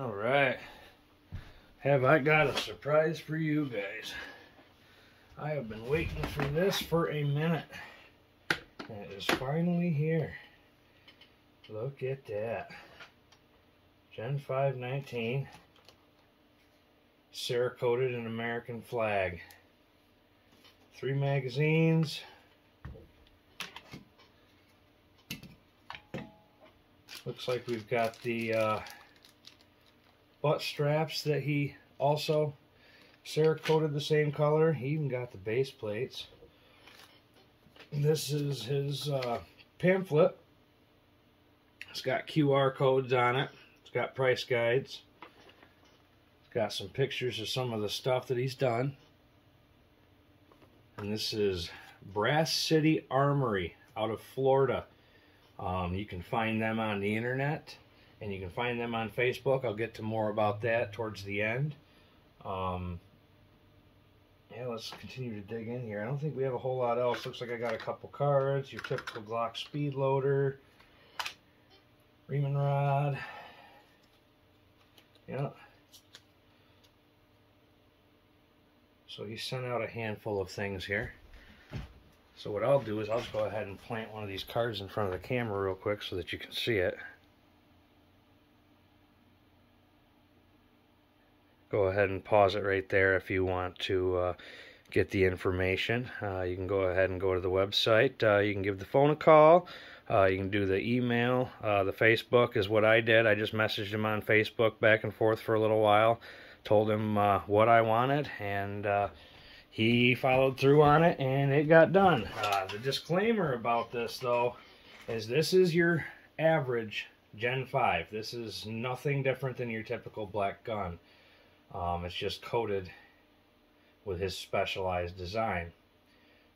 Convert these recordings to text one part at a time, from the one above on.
All right. Have I got a surprise for you guys? I have been waiting for this for a minute. And it is finally here. Look at that. Gen 519. Cerakoted an American flag. 3 magazines. Looks like we've got the butt straps that he also Cerakoted the same color. He even got the base plates. This is his pamphlet. It's got QR codes on it. It's got price guides. It's got some pictures of some of the stuff that he's done. And this is Brass City Armory out of Florida. You can find them on the internet, and you can find them on Facebook. I'll get to more about that towards the end. Yeah, let's continue to dig in here. I don't think we have a whole lot else. Looks like I got a couple cards. Your typical Glock speed loader. Reaming rod. Yeah. So he sent out a handful of things here. So what I'll do is I'll just go ahead and plant one of these cards in front of the camera real quick so that you can see it. Go ahead and pause it right there if you want to get the information. You can go ahead and go to the website. You can give the phone a call. You can do the email. The Facebook is what I did. I just messaged him on Facebook back and forth for a little while. Told him what I wanted, and he followed through on it, and it got done. The disclaimer about this, though, is this is your average Gen 5. This is nothing different than your typical black gun. It's just coated with his specialized design.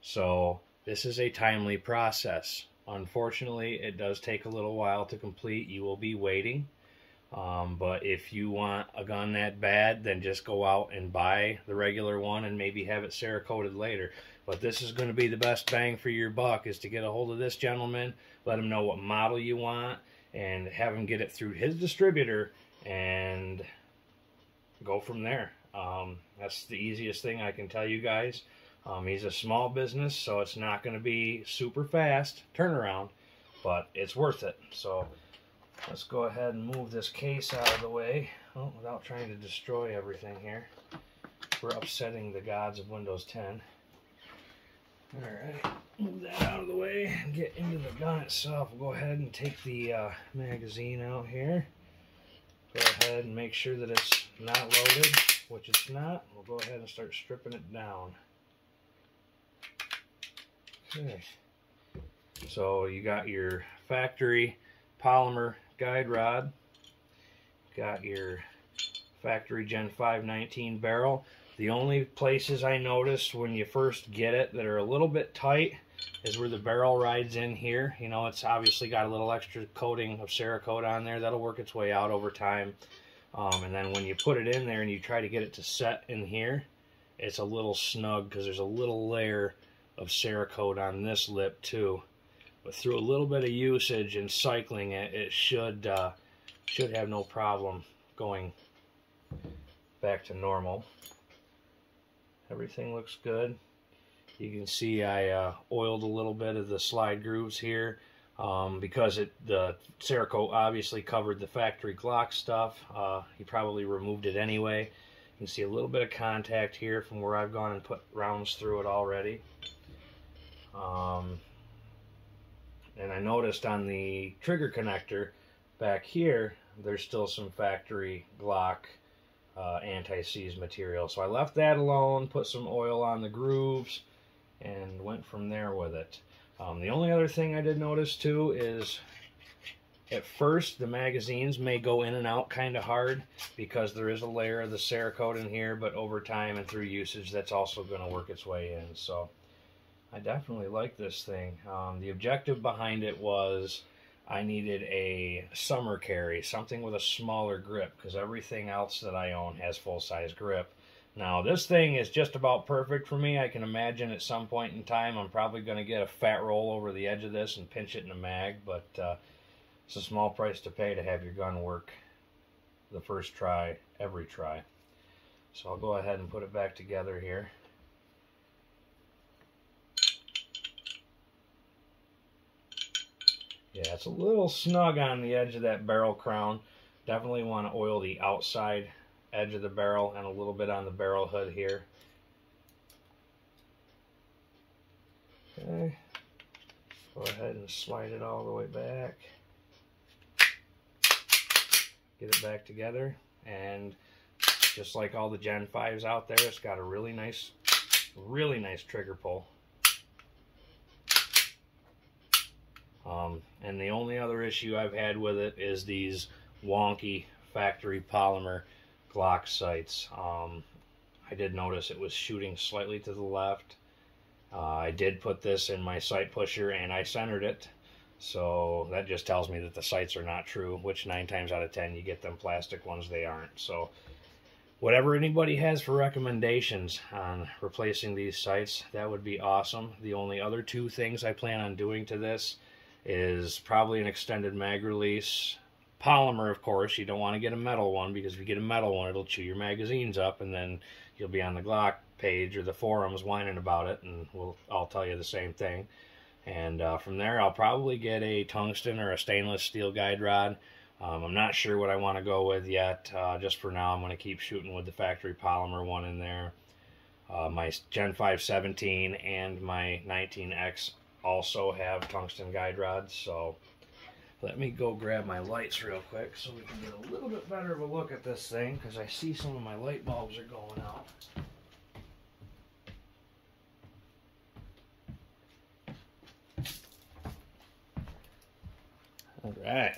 So this is a timely process. Unfortunately, it does take a little while to complete. You will be waiting. But if you want a gun that bad, then just go out and buy the regular one and maybe have it Cerakoted later. But this is going to be the best bang for your buck, is to get a hold of this gentleman, let him know what model you want, and have him get it through his distributor and go from there. That's the easiest thing I can tell you guys. He's a small business, so it's not going to be super fast turnaround, but it's worth it. So let's go ahead and move this case out of the way, without trying to destroy everything here. We're upsetting the gods of Windows 10. Alright, move that out of the way and get into the gun itself. We'll go ahead and take the magazine out here. Go ahead and make sure that it's not loaded, which it's not. We'll go ahead and start stripping it down. Okay. So you got your factory polymer guide rod. Got your factory Gen 519 barrel. The only places I noticed when you first get it that are a little bit tight is where the barrel rides in here. You know, it's obviously got a little extra coating of Cerakote on there. That'll work its way out over time. And then when you put it in there and you try to get it to set in here, it's a little snug because there's a little layer of Cerakote on this lip too. But through a little bit of usage and cycling it, it should have no problem going back to normal. Everything looks good. You can see I oiled a little bit of the slide grooves here because the Cerakote obviously covered the factory Glock stuff. He probably removed it anyway. You can see a little bit of contact here from where I've gone and put rounds through it already. And I noticed on the trigger connector back here, there's still some factory Glock anti-seize material. So I left that alone, put some oil on the grooves, and went from there with it. The only other thing I did notice too is at first the magazines may go in and out kind of hard because there is a layer of the Cerakote in here, but over time and through usage that's also going to work its way in. So I definitely like this thing. The objective behind it was I needed a summer carry, something with a smaller grip, because everything else that I own has full-size grip. Now, this thing is just about perfect for me. I can imagine at some point in time I'm probably going to get a fat roll over the edge of this and pinch it in a mag, but it's a small price to pay to have your gun work the first try every try. So I'll go ahead and put it back together here. Yeah, it's a little snug on the edge of that barrel crown. Definitely want to oil the outside edge of the barrel and a little bit on the barrel hood here. Okay, go ahead and slide it all the way back. Get it back together, and just like all the Gen 5s out there, it's got a really nice trigger pull. And the only other issue I've had with it is these wonky factory polymer Glock sights. I did notice it was shooting slightly to the left. I did put this in my sight pusher and I centered it, so that just tells me that the sights are not true, which 9 times out of 10 you get them plastic ones, they aren't. So whatever anybody has for recommendations on replacing these sights, that would be awesome. The only other 2 things I plan on doing to this is probably an extended mag release. Polymer, of course. You don't want to get a metal one, because if you get a metal one, it'll chew your magazines up, and then you'll be on the Glock page or the forums whining about it, and I'll tell you the same thing. And from there, I'll probably get a tungsten or a stainless steel guide rod. I'm not sure what I want to go with yet. Just for now, I'm going to keep shooting with the factory polymer one in there. My Gen 5 17 and my 19X also have tungsten guide rods, so let me go grab my lights real quick so we can get a little bit better of a look at this thing, because I see some of my light bulbs are going out. Alright,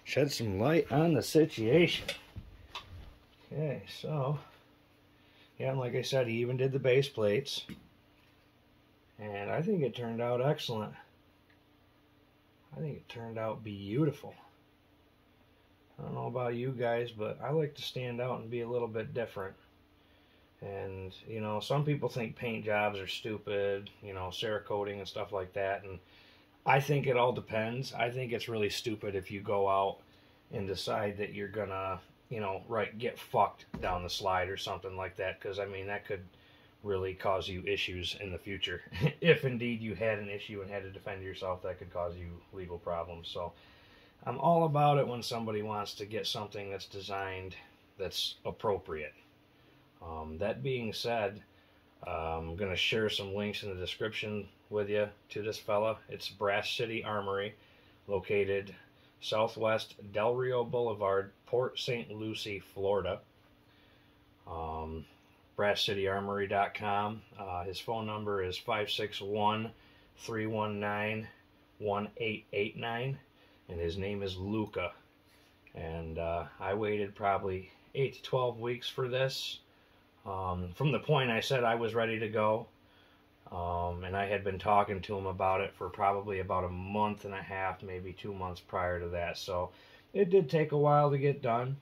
shed some light on the situation. Okay, so yeah, and like I said, he even did the base plates, and I think it turned out excellent. I think it turned out beautiful. I don't know about you guys, but I like to stand out and be a little bit different. And, you know, some people think paint jobs are stupid, you know, Cerakoting and stuff like that, and I think it all depends. I think it's really stupid if you go out and decide that you're gonna, you know, get fucked down the slide or something like that, because, I mean, that could really cause you issues in the future. If indeed you had an issue and had to defend yourself, that could cause you legal problems. So I'm all about it when somebody wants to get something that's designed that's appropriate. That being said, I'm going to share some links in the description with you to this fella. It's Brass City Armory, located Southwest Del Rio Boulevard, Port St. Lucie, Florida. BrassCityArmory.com. His phone number is 561-319-1889, and his name is Luka. And I waited probably 8 to 12 weeks for this. From the point I said I was ready to go, and I had been talking to him about it for probably about a month and a half, maybe 2 months prior to that. So it did take a while to get done,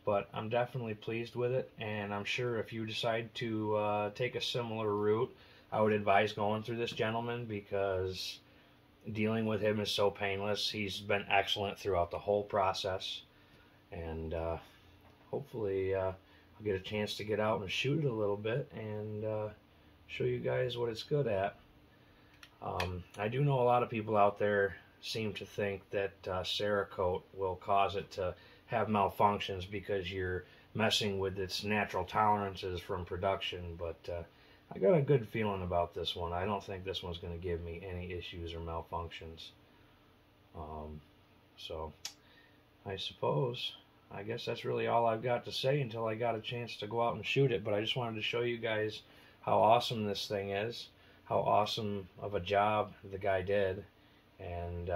but I'm definitely pleased with it, and I'm sure if you decide to take a similar route, I would advise going through this gentleman, because dealing with him is so painless. He's been excellent throughout the whole process, and hopefully I'll get a chance to get out and shoot it a little bit and show you guys what it's good at. I do know a lot of people out there seem to think that Cerakote will cause it to have malfunctions because you're messing with its natural tolerances from production, but I got a good feeling about this one. I don't think this one's going to give me any issues or malfunctions. So I guess that's really all I've got to say until I got a chance to go out and shoot it. But I just wanted to show you guys how awesome this thing is, how awesome of a job the guy did, and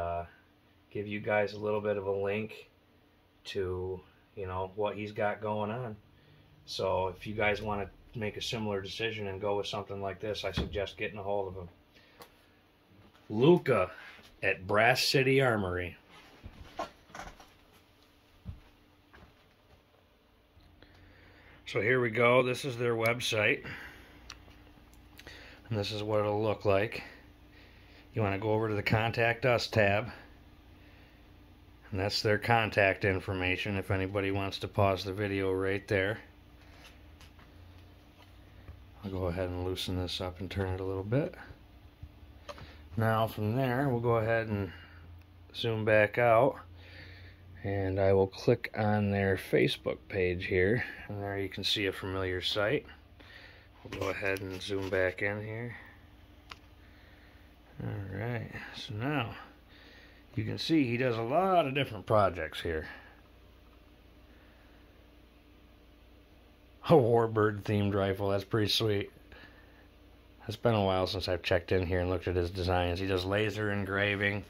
give you guys a little bit of a link to, you know, what he's got going on. So if you guys want to make a similar decision and go with something like this, I suggest getting a hold of him. Luka at Brass City Armory. So here we go. This is their website, and this is what it'll look like. You want to go over to the Contact Us tab. And that's their contact information if anybody wants to pause the video right there. I'll go ahead and loosen this up and turn it a little bit. Now from there, we'll go ahead and zoom back out, and I will click on their Facebook page here, and there you can see a familiar site. We'll go ahead and zoom back in here. Alright, so now you can see he does a lot of different projects here. A warbird themed rifle, that's pretty sweet. It's been a while since I've checked in here and looked at his designs. He does laser engraving.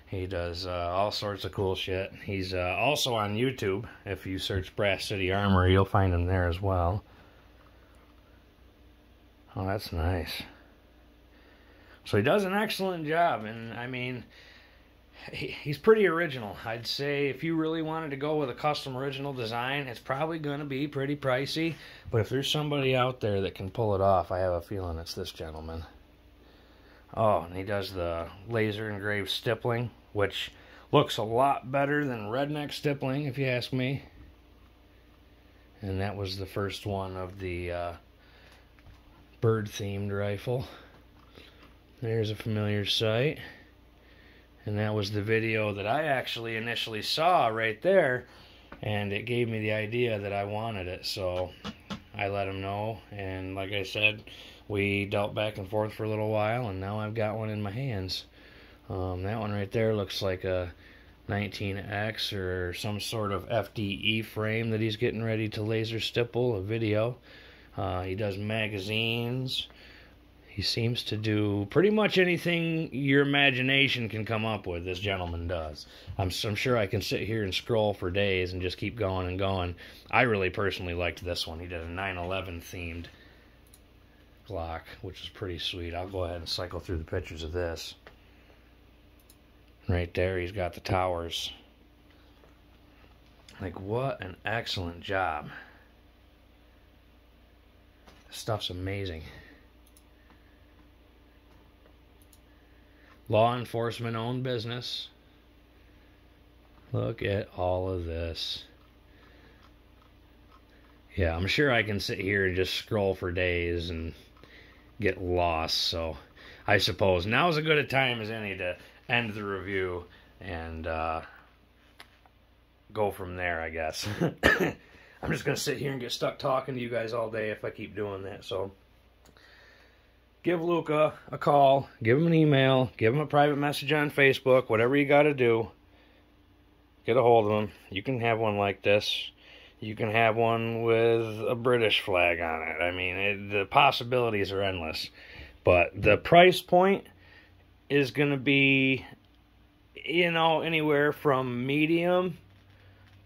He does all sorts of cool shit. He's also on YouTube. If you search Brass City Armory, you'll find him there as well. Oh, that's nice. So he does an excellent job, and I mean, he's pretty original. I'd say if you really wanted to go with a custom original design, it's probably going to be pretty pricey. But if there's somebody out there that can pull it off, I have a feeling it's this gentleman. Oh, and he does the laser engraved stippling, which looks a lot better than redneck stippling, if you ask me. And that was the first one of the bird-themed rifle. There's a familiar sight. And that was the video that I actually initially saw right there, and it gave me the idea that I wanted it, so I let him know, and like I said, we dealt back and forth for a little while, and now I've got one in my hands. That one right there looks like a 19X or some sort of FDE frame that he's getting ready to laser stipple a video. He does magazines. He seems to do pretty much anything your imagination can come up with, this gentleman does. I'm sure I can sit here and scroll for days and just keep going and going. I really personally liked this one. He did a 9/11 themed Glock, which is pretty sweet. I'll go ahead and cycle through the pictures of this. Right there, he's got the towers. Like, what an excellent job. This stuff's amazing. Law enforcement owned business. Look at all of this. Yeah, I'm sure I can sit here and just scroll for days and get lost. So I suppose now's as good a time as any to end the review and go from there, I guess. I'm just going to sit here and get stuck talking to you guys all day if I keep doing that. So give Luka a call, give him an email, give him a private message on Facebook, whatever you got to do. Get a hold of him. You can have one like this. You can have one with a British flag on it. I mean, the possibilities are endless. But the price point is going to be, you know, anywhere from medium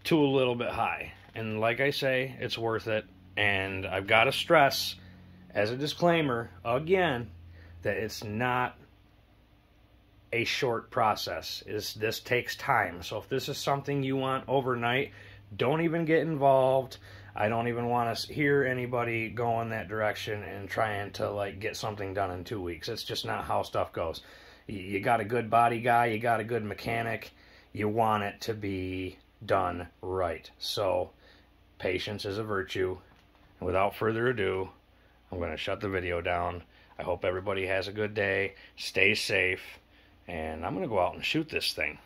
to a little bit high. And like I say, it's worth it. And I've got to stress, as a disclaimer, again, that it's not a short process. This takes time. So if this is something you want overnight, don't even get involved. I don't even want to hear anybody go in that direction and trying to like get something done in 2 weeks. It's just not how stuff goes. You got a good body guy, you got a good mechanic, you want it to be done right. So patience is a virtue. And without further ado, I'm going to shut the video down. I hope everybody has a good day, stay safe, and I'm going to go out and shoot this thing.